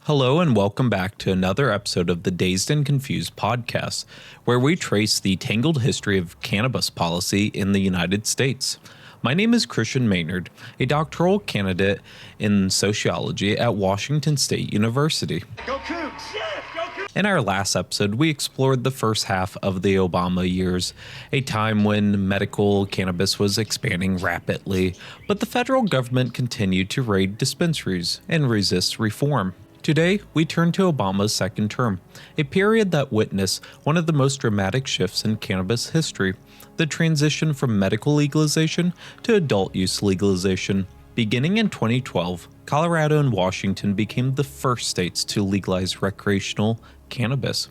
Hello and welcome back to another episode of the Dazed and Confused podcast, where we trace the tangled history of cannabis policy in the United States. My name is Christian Maynard, a doctoral candidate in sociology at Washington State University. Go Cougs! Yes, go Cougs! In our last episode, we explored the first half of the Obama years, a time when medical cannabis was expanding rapidly, but the federal government continued to raid dispensaries and resist reform. Today, we turn to Obama's second term, a period that witnessed one of the most dramatic shifts in cannabis history, the transition from medical legalization to adult use legalization. Beginning in 2012, Colorado and Washington became the first states to legalize recreational cannabis.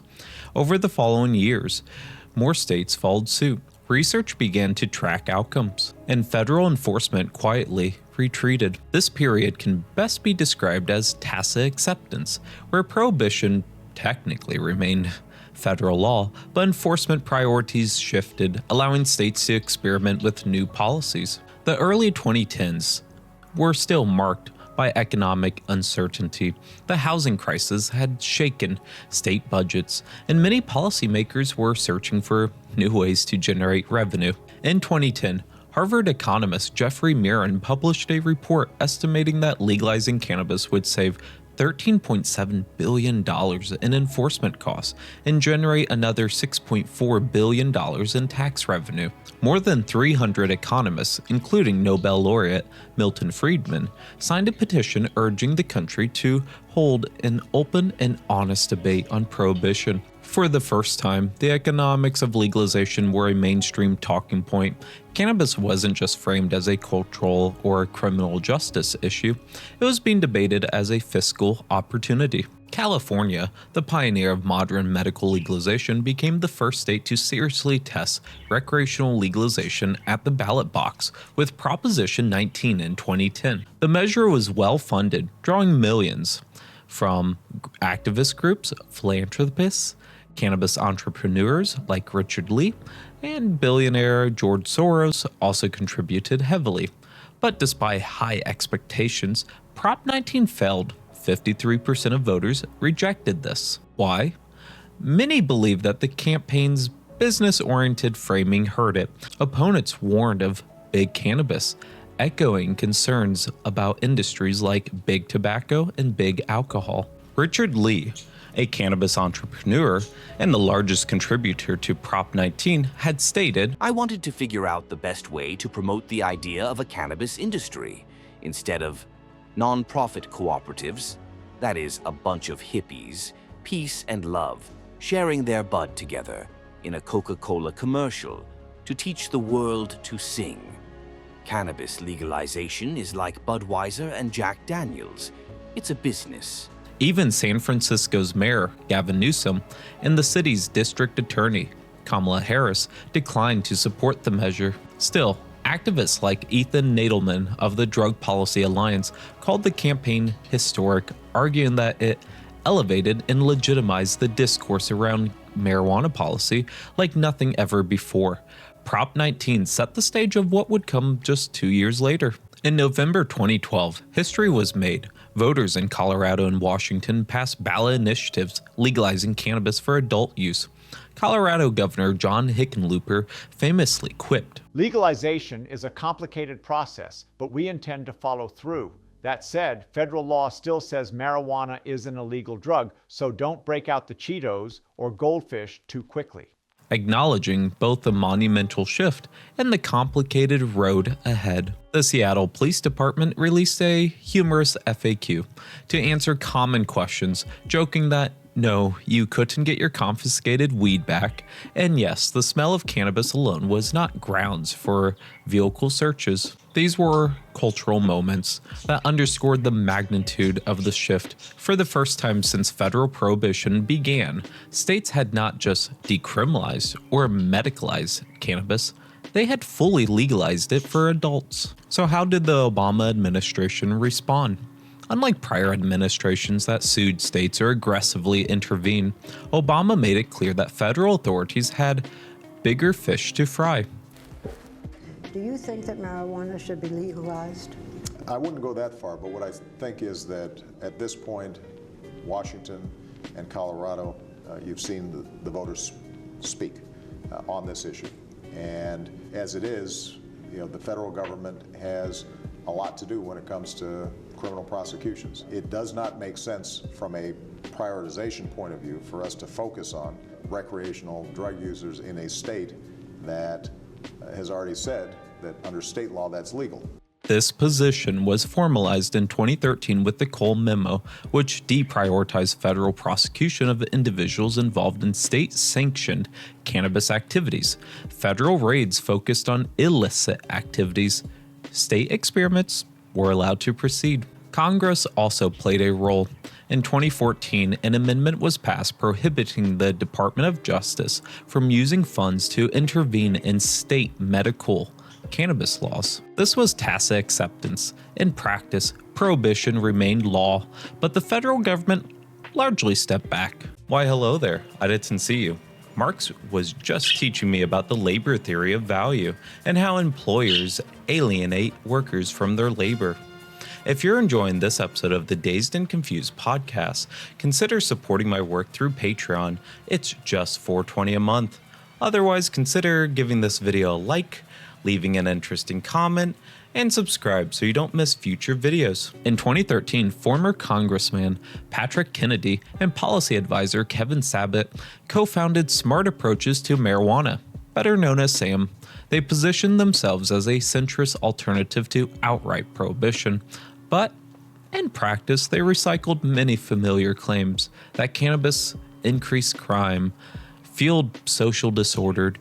Over the following years, more states followed suit. Research began to track outcomes, and federal enforcement quietly retreated. This period can best be described as tacit acceptance, where prohibition technically remained federal law, but enforcement priorities shifted, allowing states to experiment with new policies. The early 2010s were still marked by economic uncertainty. The housing crisis had shaken state budgets, and many policymakers were searching for new ways to generate revenue. In 2010, Harvard economist Jeffrey Miron published a report estimating that legalizing cannabis would save $13.7 billion in enforcement costs and generate another $6.4 billion in tax revenue. More than 300 economists, including Nobel laureate Milton Friedman, signed a petition urging the country to hold an open and honest debate on prohibition. For the first time, the economics of legalization were a mainstream talking point. Cannabis wasn't just framed as a cultural or criminal justice issue, it was being debated as a fiscal opportunity. California, the pioneer of modern medical legalization, became the first state to seriously test recreational legalization at the ballot box with Proposition 19 in 2010. The measure was well funded, drawing millions from activist groups, philanthropists, cannabis entrepreneurs like Richard Lee, and billionaire George Soros also contributed heavily. But despite high expectations, Prop 19 failed. 53% of voters rejected this. Why? Many believe that the campaign's business-oriented framing hurt it. Opponents warned of big cannabis, echoing concerns about industries like big tobacco and big alcohol. Richard Lee, a cannabis entrepreneur and the largest contributor to Prop 19, had stated, "I wanted to figure out the best way to promote the idea of a cannabis industry instead of non-profit cooperatives, that is, a bunch of hippies, peace and love, sharing their bud together in a Coca-Cola commercial to teach the world to sing. Cannabis legalization is like Budweiser and Jack Daniels. It's a business." Even San Francisco's mayor, Gavin Newsom, and the city's district attorney, Kamala Harris, declined to support the measure. Still, activists like Ethan Nadelman of the Drug Policy Alliance called the campaign historic, arguing that it elevated and legitimized the discourse around marijuana policy like nothing ever before. Prop 19 set the stage of what would come just 2 years later. In November 2012, history was made. Voters in Colorado and Washington passed ballot initiatives legalizing cannabis for adult use. Colorado Governor John Hickenlooper famously quipped, "Legalization is a complicated process, but we intend to follow through. That said, federal law still says marijuana is an illegal drug, so don't break out the Cheetos or Goldfish too quickly." acknowledging both the monumental shift and the complicated road ahead. The Seattle Police Department released a humorous FAQ to answer common questions, joking that no, you couldn't get your confiscated weed back, and yes, the smell of cannabis alone was not grounds for vehicle searches. These were cultural moments that underscored the magnitude of the shift. For the first time since federal prohibition began, states had not just decriminalized or medicalized cannabis, they had fully legalized it for adults. So how did the Obama administration respond? Unlike prior administrations that sued states or aggressively intervened, Obama made it clear that federal authorities had bigger fish to fry. Do you think that marijuana should be legalized? I wouldn't go that far, but what I think is that at this point, Washington and Colorado, you've seen the voters speak on this issue. And as it is, the federal government has a lot to do when it comes to criminal prosecutions. It does not make sense from a prioritization point of view for us to focus on recreational drug users in a state that has already said that under state law that's legal. This position was formalized in 2013 with the Cole Memo, which deprioritized federal prosecution of individuals involved in state-sanctioned cannabis activities. Federal raids focused on illicit activities. State experiments were allowed to proceed. Congress also played a role. In 2014, an amendment was passed prohibiting the Department of Justice from using funds to intervene in state medical cannabis laws. This was tacit acceptance. In practice, prohibition remained law, but the federal government largely stepped back. Why, hello there. I didn't see you. Marx was just teaching me about the labor theory of value and how employers alienate workers from their labor. If you're enjoying this episode of the Dazed and Confused podcast, consider supporting my work through Patreon. It's just $4.20 a month. Otherwise, consider giving this video a like, leaving an interesting comment, and subscribe so you don't miss future videos. In 2013, former Congressman Patrick Kennedy and policy advisor Kevin Sabet co-founded Smart Approaches to Marijuana, better known as SAM. They positioned themselves as a centrist alternative to outright prohibition, but in practice, they recycled many familiar claims that cannabis increased crime, fueled social disorder,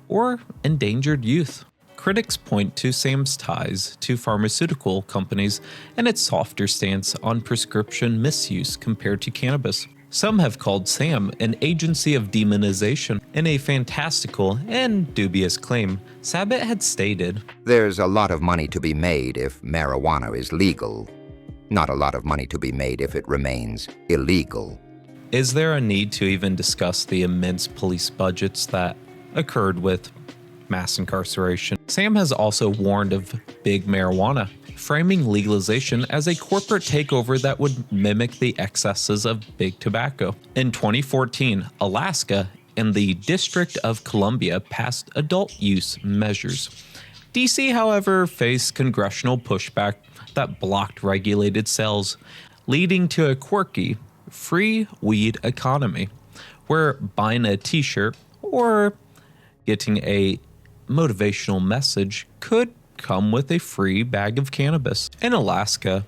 or endangered youth. Critics point to SAM's ties to pharmaceutical companies and its softer stance on prescription misuse compared to cannabis. Some have called SAM an agency of demonization. In a fantastical and dubious claim, Sabet had stated, "There's a lot of money to be made if marijuana is legal. Not a lot of money to be made if it remains illegal." Is there a need to even discuss the immense police budgets that occurred with mass incarceration? Sam has also warned of big marijuana, framing legalization as a corporate takeover that would mimic the excesses of big tobacco. In 2014, Alaska and the District of Columbia passed adult use measures. DC, however, faced congressional pushback that blocked regulated sales, leading to a quirky free weed economy, where buying a t-shirt or getting a motivational message could come with a free bag of cannabis. In Alaska,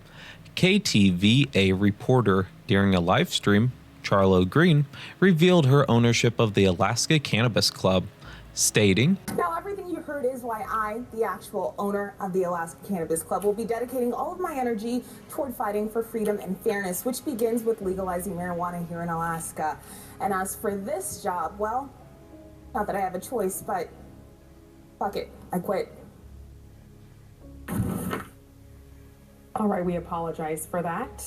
KTVA reporter during a live stream, Charlo Green, revealed her ownership of the Alaska Cannabis Club, stating, "Now, everything you heard is why I, the actual owner of the Alaska Cannabis Club, will be dedicating all of my energy toward fighting for freedom and fairness, which begins with legalizing marijuana here in Alaska. And as for this job, well, not that I have a choice, but fuck it, I quit." All right, we apologize for that.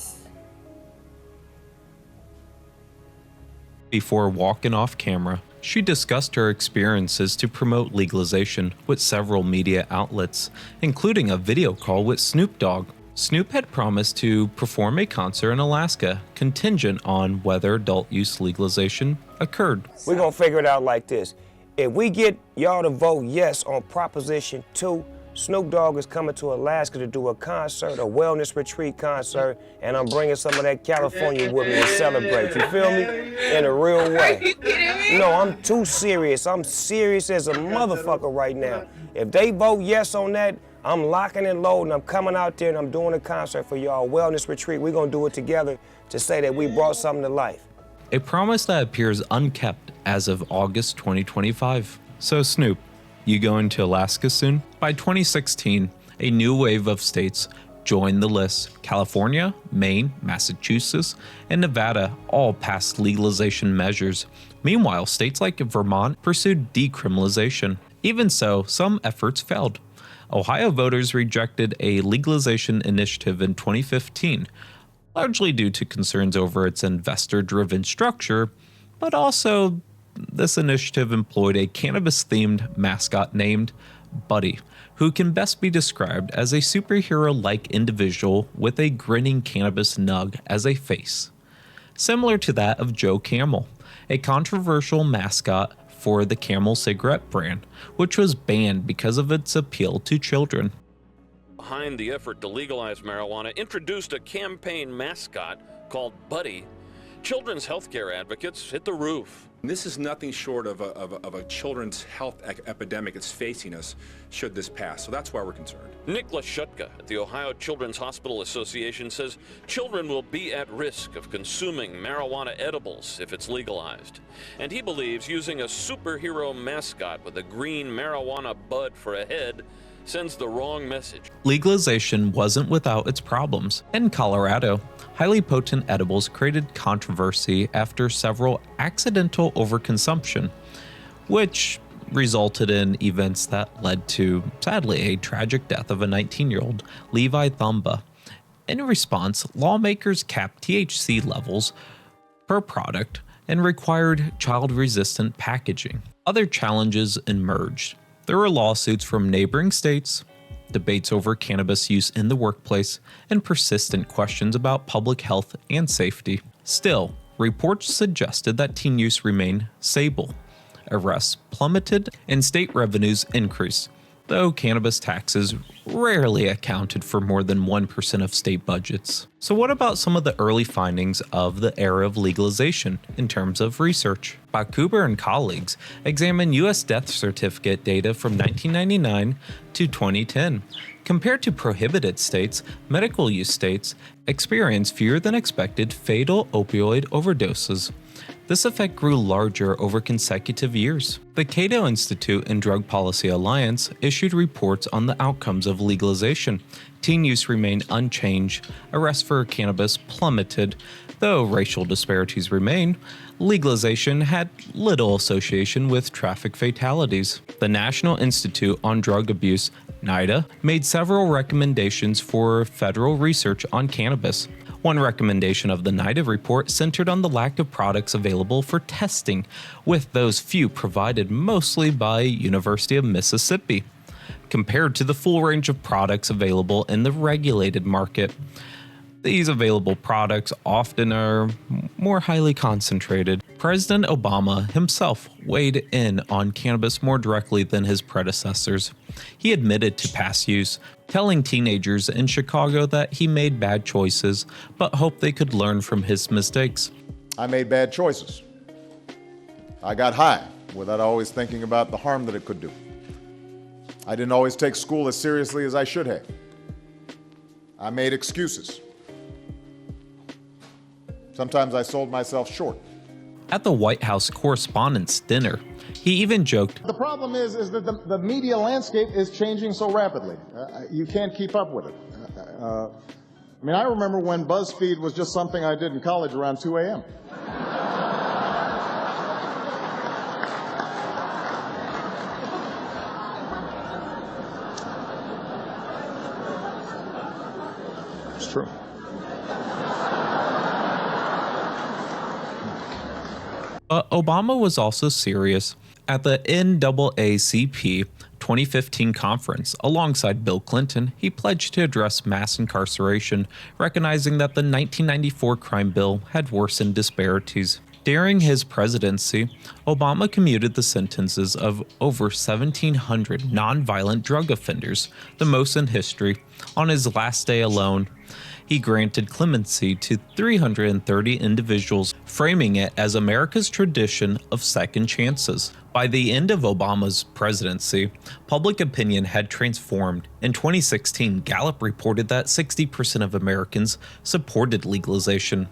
Before walking off camera, she discussed her experiences to promote legalization with several media outlets, including a video call with Snoop Dogg. Snoop had promised to perform a concert in Alaska contingent on whether adult use legalization occurred. We're gonna figure it out like this. If we get y'all to vote yes on Proposition 2, Snoop Dogg is coming to Alaska to do a concert, a wellness retreat concert, and I'm bringing some of that California with me to celebrate. You feel me? In a real way. No, I'm too serious. I'm serious as a motherfucker right now. If they vote yes on that, I'm locking and loading. I'm coming out there and I'm doing a concert for y'all, wellness retreat. We're gonna do it together to say that we brought something to life. A promise that appears unkept as of August 2025. So Snoop, you going to Alaska soon? By 2016, a new wave of states joined the list. California, Maine, Massachusetts, and Nevada all passed legalization measures. Meanwhile, states like Vermont pursued decriminalization. Even so, some efforts failed. Ohio voters rejected a legalization initiative in 2015, largely due to concerns over its investor-driven structure, but also this initiative employed a cannabis-themed mascot named Buddy, who can best be described as a superhero-like individual with a grinning cannabis nug as a face. similar to that of Joe Camel, a controversial mascot for the Camel cigarette brand, which was banned because of its appeal to children. Behind the effort to legalize marijuana, introduced a campaign mascot called Buddy. Children's healthcare advocates hit the roof. This is nothing short of a children's health epidemic that's facing us should this pass, so that's why we're concerned. Nicholas Shutka at the Ohio Children's Hospital Association says children will be at risk of consuming marijuana edibles if it's legalized. And he believes using a superhero mascot with a green marijuana bud for a head sends the wrong message. Legalization wasn't without its problems. In Colorado, highly potent edibles created controversy after several accidental overconsumption, which resulted in events that led to, sadly, a tragic death of a 19-year-old, Levi Thumba. In response, lawmakers capped THC levels per product and required child-resistant packaging. Other challenges emerged. There were lawsuits from neighboring states, debates over cannabis use in the workplace, and persistent questions about public health and safety. Still, reports suggested that teen use remained stable. Arrests plummeted and state revenues increased, though cannabis taxes rarely accounted for more than 1% of state budgets. So what about some of the early findings of the era of legalization in terms of research? Bakuber and colleagues examined U.S. death certificate data from 1999 to 2010. Compared to prohibited states, medical use states experienced fewer than expected fatal opioid overdoses. This effect grew larger over consecutive years. The Cato Institute and Drug Policy Alliance issued reports on the outcomes of legalization. Teen use remained unchanged, arrests for cannabis plummeted, though racial disparities remain. Legalization had little association with traffic fatalities. The National Institute on Drug Abuse, NIDA, made several recommendations for federal research on cannabis. One recommendation of the NIDA report centered on the lack of products available for testing, with those few provided mostly by University of Mississippi, compared to the full range of products available in the regulated market. These available products often are more highly concentrated. President Obama himself weighed in on cannabis more directly than his predecessors. He admitted to past use, telling teenagers in Chicago that he made bad choices, but hoped they could learn from his mistakes. I made bad choices. I got high without always thinking about the harm that it could do. I didn't always take school as seriously as I should have. I made excuses. Sometimes I sold myself short. At the White House Correspondents' Dinner, he even joked, "The problem is that the media landscape is changing so rapidly. You can't keep up with it. I remember when BuzzFeed was just something I did in college around 2 a.m. It's true. But Obama was also serious. At the NAACP 2015 conference, alongside Bill Clinton, he pledged to address mass incarceration, recognizing that the 1994 crime bill had worsened disparities. During his presidency, Obama commuted the sentences of over 1,700 nonviolent drug offenders, the most in history. On his last day alone, he granted clemency to 330 individuals, framing it as America's tradition of second chances. By the end of Obama's presidency, public opinion had transformed. In 2016, Gallup reported that 60% of Americans supported legalization.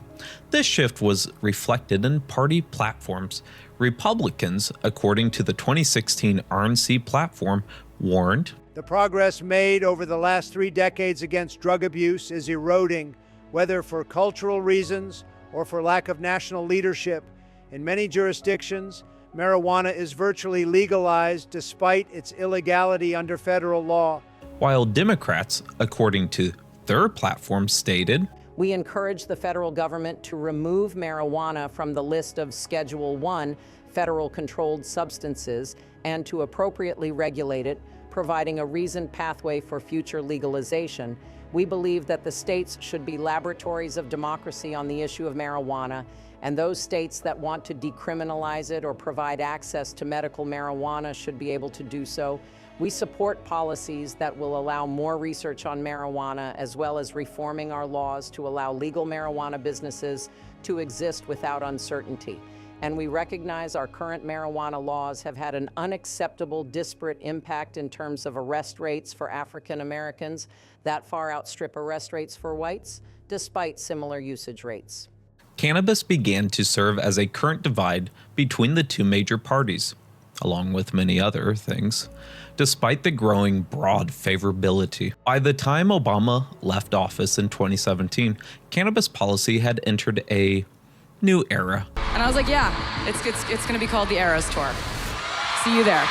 This shift was reflected in party platforms. Republicans, according to the 2016 RNC platform, warned, "The progress made over the last 3 decades against drug abuse is eroding, whether for cultural reasons or for lack of national leadership. In many jurisdictions, marijuana is virtually legalized despite its illegality under federal law." While Democrats, according to their platform, stated, "We encourage the federal government to remove marijuana from the list of Schedule I federal controlled substances and to appropriately regulate it, providing a reasoned pathway for future legalization, we believe that the states should be laboratories of democracy on the issue of marijuana, and those states that want to decriminalize it or provide access to medical marijuana should be able to do so. We support policies that will allow more research on marijuana, as well as reforming our laws to allow legal marijuana businesses to exist without uncertainty. And we recognize our current marijuana laws have had an unacceptable disparate impact in terms of arrest rates for African Americans that far outstrip arrest rates for whites, despite similar usage rates. Cannabis began to serve as a current divide between the two major parties, along with many other things, despite the growing broad favorability. By the time Obama left office in 2017, cannabis policy had entered a new era. And I was like, yeah, it's going to be called the Eras Tour. See you there.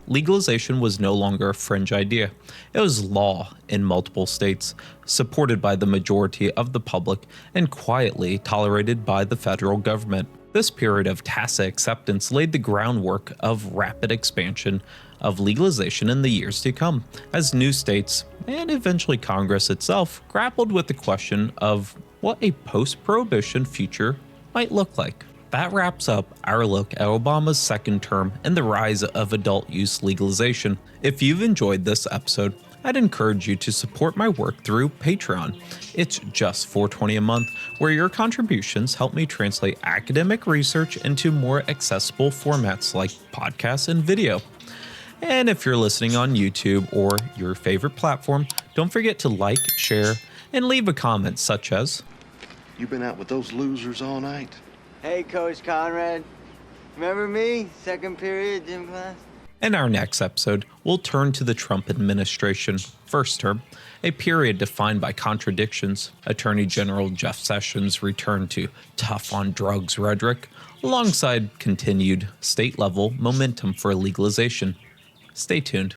Legalization was no longer a fringe idea. It was law in multiple states, supported by the majority of the public and quietly tolerated by the federal government. This period of tacit acceptance laid the groundwork of rapid expansion of legalization in the years to come, as new states, and eventually Congress itself, grappled with the question of what a post-prohibition future might look like. That wraps up our look at Obama's second term and the rise of adult use legalization. If you've enjoyed this episode, I'd encourage you to support my work through Patreon. It's just $4.20 a month, where your contributions help me translate academic research into more accessible formats like podcasts and video. And if you're listening on YouTube or your favorite platform, don't forget to like, share, and leave a comment such as, "You been out with those losers all night?" Hey, Coach Conrad. Remember me? Second period gym class? In our next episode, we'll turn to the Trump administration first term, a period defined by contradictions. Attorney General Jeff Sessions returned to tough on drugs rhetoric, alongside continued state-level momentum for legalization. Stay tuned.